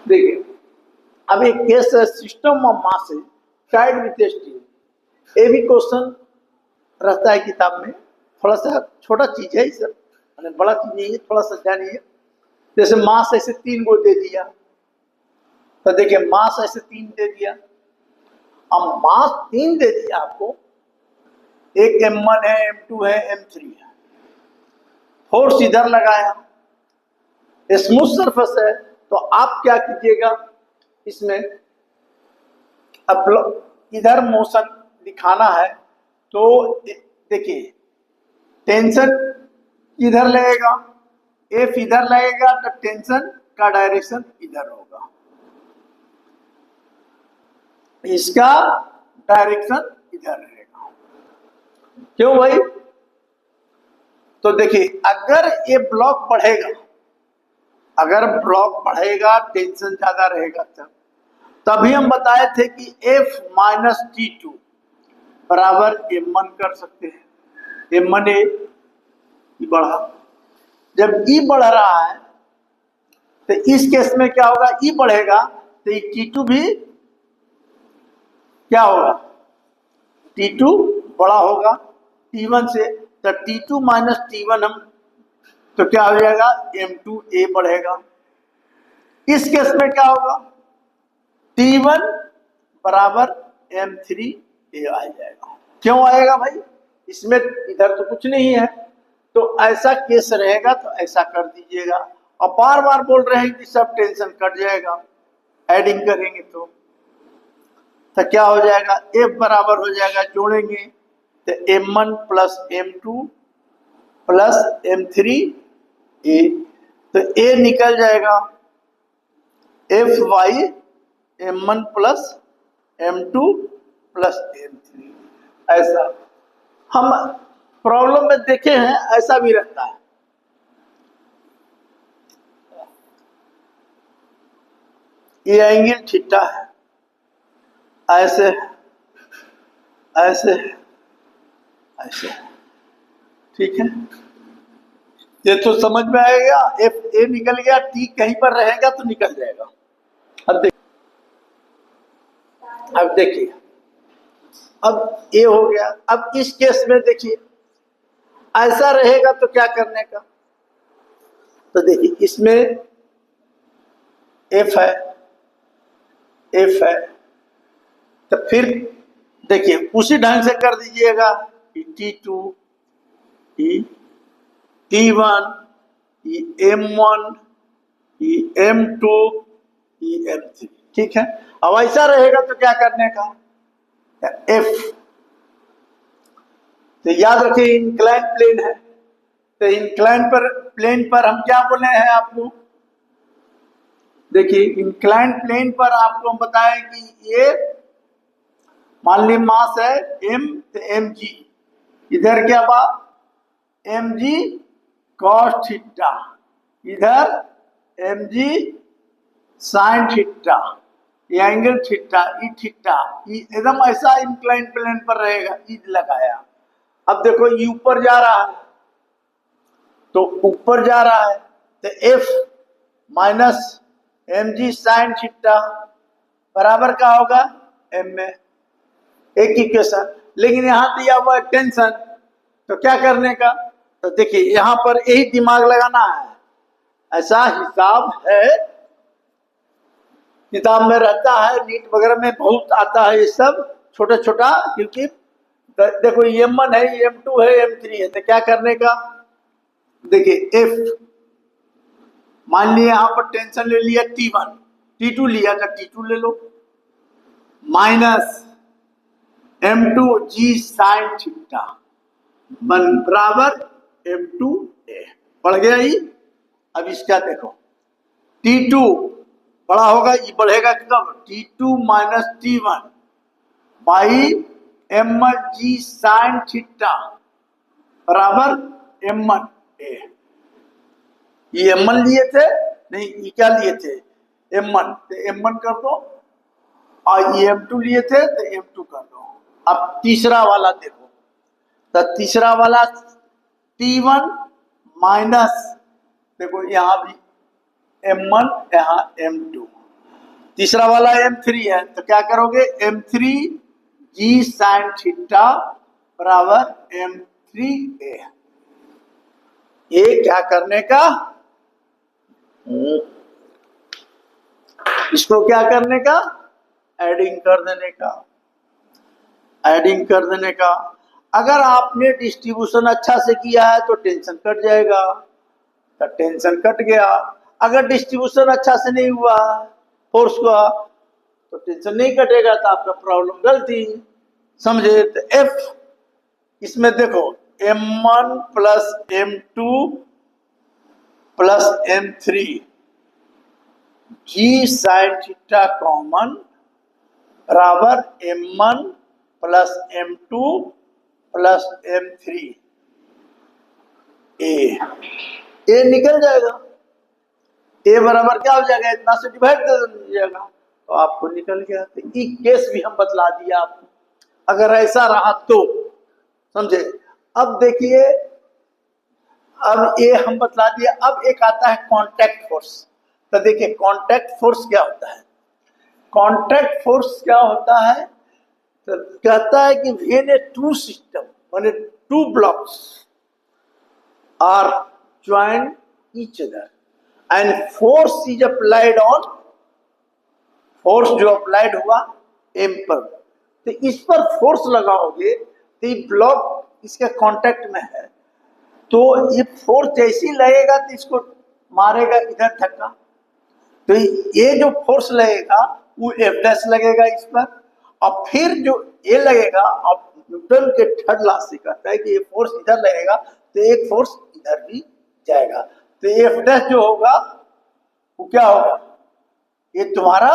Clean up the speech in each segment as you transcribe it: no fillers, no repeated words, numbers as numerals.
देखिए अब एक केस है सिस्टम ऑफ मास है टाइड विथ स्टील। ये भी क्वेश्चन रहता है किताब में, थोड़ा सा छोटा चीज है सब, मैंने बड़ा चीज नहीं है, थोड़ा सा जानिए। जैसे मास ऐसे 3 को दे दिया, तो देखिए मास ऐसे 3 दे दिया। अब मास 3 दे दिया आपको, एक M1 है, M2 है, M3 है। फोर्स इधर लगाया, स्मूथ सरफेस है, तो आप क्या कीजिएगा इसमें, अब इधर मोशन दिखाना है तो देखिए टेंशन इधर लगेगा, एफ इधर लगेगा, तो टेंशन का डायरेक्शन इधर होगा, इसका डायरेक्शन इधर रहेगा। क्यों भाई? तो देखिए अगर ये ब्लॉक बढ़ेगा, अगर ब्लॉक बढ़ेगा टेंशन ज्यादा रहेगा, तभी हम बताए थे कि F माइनस T2 बराबर M1 कर सकते हैं। M1 E बढ़ा, जब E बढ़ रहा है तो इस केस में क्या होगा, E बढ़ेगा तो T2 भी क्या होगा, T2 बड़ा होगा T1 से, तो T2 माइनस T1 हम तो क्या हो जाएगा, M2A बढ़ेगा। इस केस में क्या होगा, T1 बराबर M3A आ जाएगा। क्यों आएगा भाई? इसमें इधर तो कुछ नहीं है, तो ऐसा केस रहेगा तो ऐसा कर दीजिएगा। और बार बार बोल रहे हैं कि सब टेंशन कट जाएगा, एडिंग करेंगे तो क्या हो जाएगा, F बराबर हो जाएगा, जोड़ेंगे तो M1 plus M2 plus M3A, तो A निकल जाएगा Fy M1 plus M2 plus M3। ऐसा हम प्रॉब्लम में देखे हैं, ऐसा भी रहता है। ये एंगल थीटा है, ऐसे ऐसे ऐसे, ठीक है, ये तो समझ में आएगा। एफ ए निकल गया, टी कहीं पर रहेगा तो निकल जाएगा। अब देखिए अब ये हो गया। अब इस केस में देखिए ऐसा रहेगा तो क्या करने का, तो देखिए इसमें एफ है, एफ है, तो फिर देखिए उसी ढंग से कर दीजिएगा, T2 T1 M1 M2 M3, ठीक है। अब ऐसा रहेगा तो क्या करने का, F, तो याद रखिए इंक्लाइन प्लेन है, तो इंक्लाइन पर प्लेन पर हम क्या बोले हैं आपको, देखिए इंक्लाइन प्लेन पर आपको हम बताएं कि ये मान ली मास है m, तो mg, इधर क्या बात mg cos थीटा, इधर mg sin थीटा, ये एंगल थीटा, ई थीटा, एकदम ऐसा इंक्लाइन प्लेन पर रहेगा, ई लगाया। अब देखो ये ऊपर जा रहा है, तो ऊपर जा रहा है तो F minus mg sin theta बराबर क्या होगा, m में, एक इक्वेशन। लेकिन यहां दिया हुआ है टेंशन, तो क्या करने का, तो देखिए यहां पर यही दिमाग लगाना है, ऐसा हिसाब है, किताब में रहता है, नीट वगैरह में बहुत आता है ये सब छोटा छोटा, क्योंकि देखो M1 है, M2 है, M3 है, तो क्या करने का, देखिए F मान लिया यहां पर टेंशन ले लिया T1, T2 लिया था, T2 ले लो, minus M2 G sin theta बराबर M2A, बढ़ गया ही। अब इसका देखो T2 बड़ा होगा, ये बढ़ेगा कब, T2 minus T1 by M1 G sin theta बराबर M1A। ये M1 लिए थे, नहीं ये क्या लिए थे, M1, तो M1 कर दो, और ये M2 लिए थे तो M2 कर दो। अब तीसरा वाला देखो, तो तीसरा वाला T1 माइनस, देखो यहां भी M1 यहां M2, तीसरा वाला m3 है, तो क्या करोगे, m3 g sin थीटा बराबर m3a। ये क्या करने का, इसको क्या करने का, एडिंग कर देने का, एडिंग कर देने का। अगर आपने डिस्ट्रीब्यूशन अच्छा से किया है तो टेंशन कट जाएगा, तो टेंशन कट गया। अगर डिस्ट्रीब्यूशन अच्छा से नहीं हुआ फोर्स का तो टेंशन नहीं कटेगा, तो आपका प्रॉब्लम गलती, समझे। तो एफ इसमें देखो m1 plus m2 plus m3 जी साइन थीटा कॉमन बराबर m1 plus m2 plus m3 ए निकल जाएगा। ए बराबर क्या हो जाएगा, इतना से डिवाइड कर दीजिएगा तो आपको निकल गया। तो ये केस भी हम बतला दिया आपको, अगर ऐसा रहा तो, समझे। अब देखिए, अब ये हम बतला दिया। अब एक आता है कांटेक्ट फोर्स। तो देखिए कांटेक्ट फोर्स क्या होता है, कांटेक्ट फोर्स क्या होता है, तो कहता है कि व्हेन ए टू सिस्टम माने two blocks are join each other and force is applied on, force जो अप्लाइड हुआ एम पर, तो इस पर फोर्स लगाओगे तो ये ब्लॉक इसके कांटेक्ट में है, तो ये फोर्स जैसी लगेगा तो इसको मारेगा इधर धक्का, तो ये जो फोर्स लगेगा वो एफ डैश लगेगा इस पर, और फिर जो ये लगेगा, अब न्यूटन के थर्ड लॉ से कहता है कि ये फोर्स इधर लगेगा तो एक फोर्स इधर भी जाएगा, तो एफ डैश जो होगा वो क्या होगा, ये तुम्हारा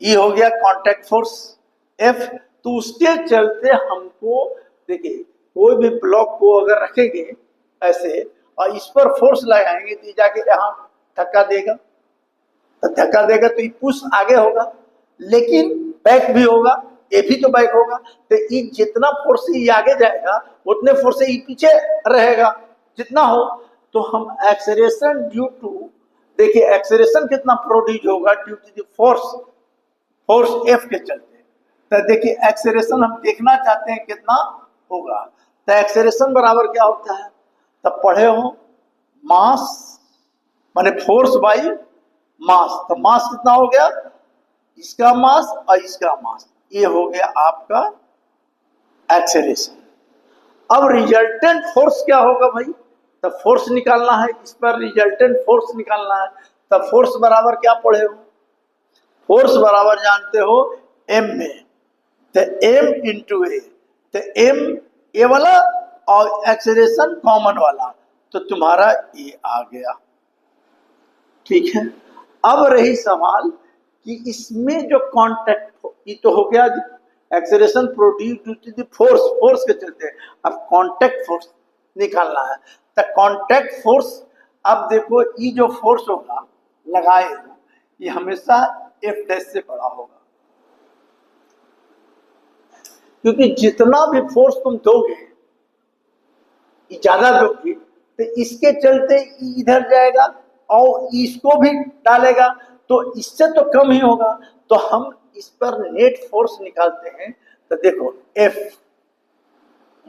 ये हो गया कांटेक्ट फोर्स एफ। तो उसके चलते हमको देखिए कोई भी ब्लॉक को अगर रखेंगे ऐसे और इस पर फोर्स लगाएंगे तो जाके यहाँ धक्का देगा, तो धक्का देगा तो ये पुश आगे होगा, लेकिन बैक भी होगा, ये भी तो बैक होगा, तो ये जितना फोर्स ये आगे जाएगा उतने फोर्स ये पीछे रहेगा जितना हो। तो हम एक्सेलरेशन ड्यू टू, देखिए एक्सेलरेशन कितना प्रोड्यूस होगा due to the force, force F के चलते। तो देखिए एक्सेलरेशन हम देखना चाहते हैं कितना होगा, तो एक्सेलरेशन बराबर क्या होता है, तब पढ़े हो मास माने फोर्स बाई मास, तो मास कितना हो गया, इसका मास और इसका मास, ये हो गया आपका एक्सेलरेशन। अब रिजल्टेंट फोर्स क्या होगा भाई, तो फोर्स निकालना है, इस पर रिजल्टेंट फोर्स निकालना है, तब फोर्स बराबर क्या पढ़े हो, फोर्स बराबर जानते हो एम में, तो एम इंटू ए, तो एम ए वाला और एक्सेलरेशन कॉमन वाला, तो तुम्हारा ये आ गया, ठीक है। अब रही सवाल कि इसमें जो कांटेक्ट, ये तो हो गया acceleration produce due to the force, force के चलते, अब कांटेक्ट फोर्स निकालना है। तो कांटेक्ट फोर्स, अब देखो ये जो फोर्स होगा लगाए हो ये हमेशा एफ डैश से बड़ा होगा, क्योंकि जितना भी फोर्स तुम दोगे ज्यादा दोगे तो इसके चलते इधर जाएगा और इसको भी डालेगा, तो इससे तो कम ही होगा। तो हम इस पर नेट फोर्स निकालते हैं, तो देखो एफ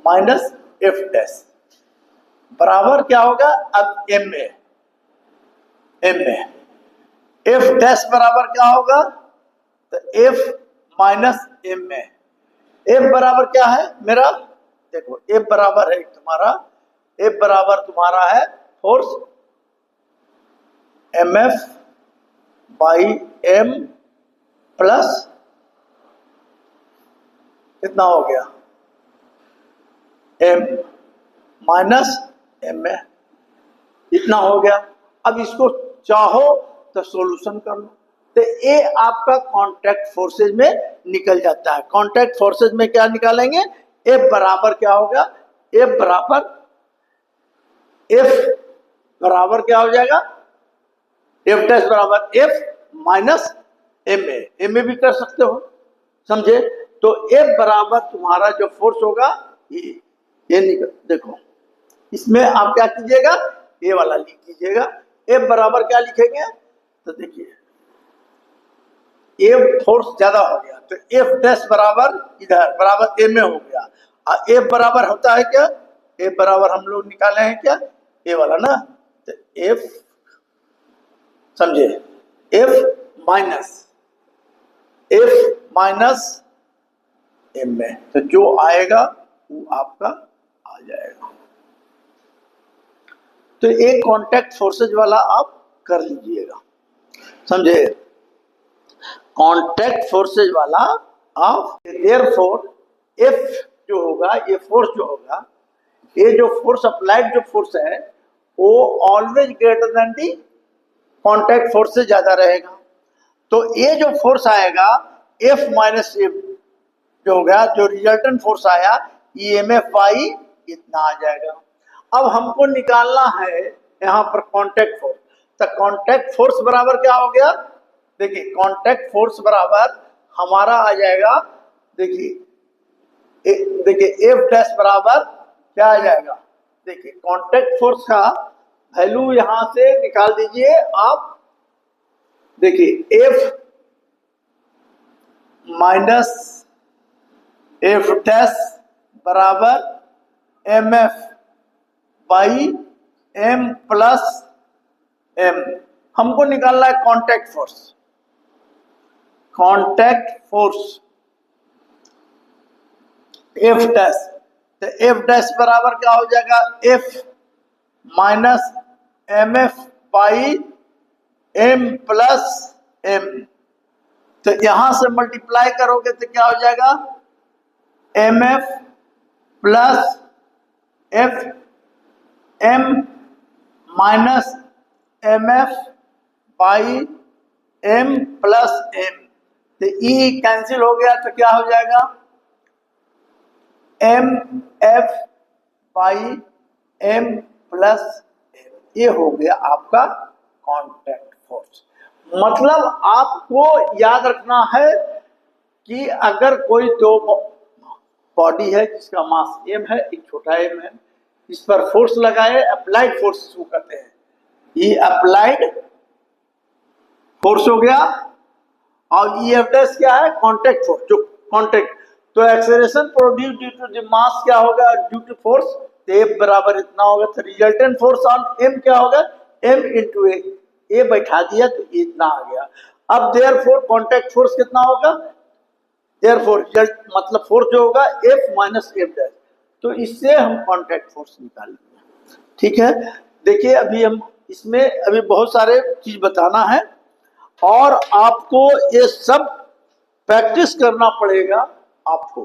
माइनस एफ डैश बराबर क्या होगा, अब M A, M A F dash बराबर क्या होगा, तो F minus M A, F बराबर क्या है मेरा, देखो एफ बराबर है तुम्हारा, एफ बराबर तुम्हारा है force M F by M plus कितना हो गया एम माइनस एम ए, इतना हो गया। अब इसको चाहो तो सॉल्यूशन कर लो, तो ये आपका कांटेक्ट फोर्सेज में निकल जाता है। कांटेक्ट फोर्सेज में क्या निकालेंगे, एफ बराबर क्या होगा, एफ बराबर, एफ बराबर क्या हो जाएगा, एफ डैश बराबर F minus M A, M A भी कर सकते हो, समझे। तो एफ बराबर तुम्हारा जो फोर्स होगा ये निकल, देखो इसमें आप क्या कीजिएगा, ए वाला लिख लीजिएगा, एफ बराबर क्या लिखेंगे, तो देखिए एफ फोर्स ज्यादा हो गया तो एफ डैश बराबर इधर बराबर ए में हो गया। और एफ बराबर होता है क्या, एफ बराबर हम लोग निकाले हैं क्या, ए वाला ना, तो एफ समझे, एफ माइनस एम में, तो जो आएगा वो आपका आ जाएगा। तो एक कांटेक्ट फोर्सेज वाला आप कर लीजिएगा, समझे, कांटेक्ट फोर्सेज वाला आप। देयरफॉर एफ जो होगा, ये फोर्स जो होगा, ये जो फोर्स अप्लाइड जो फोर्स है वो ऑलवेज ग्रेटर देन दी कांटेक्ट फोर्स से ज्यादा रहेगा। तो ये जो फोर्स आएगा एफ माइनस एफ जो होगा, जो रिजल्टेंट फोर्स आया ईएमएफ बाई इतना आ जाएगा। अब हमको निकालना है यहाँ पर कांटेक्ट फोर्स, तो कांटेक्ट फोर्स बराबर क्या हो गया, देखिए कांटेक्ट फोर्स बराबर हमारा आ जाएगा, देखिए एफ डैश बराबर क्या आ जाएगा, देखिए कांटेक्ट फोर्स का वैल्यू यहां से निकाल दीजिए आप, देखिए एफ माइनस एफ डैश बराबर M F by M plus M. हमको निकालना है contact force, contact force F dash, तो एफ डैश बराबर क्या हो जाएगा, F minus M F by M plus M. तो यहां से मल्टीप्लाई करोगे तो क्या हो जाएगा, M F plus F M minus M F by M plus M. तो ई कैंसिल हो गया तो क्या हो जाएगा, M F by M plus M, ये हो गया आपका कांटेक्ट फोर्स। मतलब आपको याद रखना है कि अगर कोई दो बॉडी है जिसका मास एम है, एक छोटा एम है, इस पर फोर्स लगाए, अप्लाइड फोर्स को कहते हैं, ये अप्लाइड फोर्स हो गया। और ई एफ डैश क्या है, कांटेक्ट फोर्स, जो कांटेक्ट, तो acceleration produce due to the mass क्या होगा, ड्यू टू फोर्स, तो एफ बराबर इतना होगा। तो रिजल्टेंट फोर्स ऑन एम क्या होगा, एम इंटू ए बैठा दिया तो इतना आ गया। अब देयरफॉर कांटेक्ट फोर्स कितना होगा, देयरफॉर रिजल्ट मतलब फोर्स जो होगा एफ माइनस एफ डैश, तो इससे हम कांटेक्ट फोर्स निकालेंगे। ठीक है, देखिए अभी हम इसमें अभी बहुत सारे चीज बताना है और आपको ये सब प्रैक्टिस करना पड़ेगा आपको।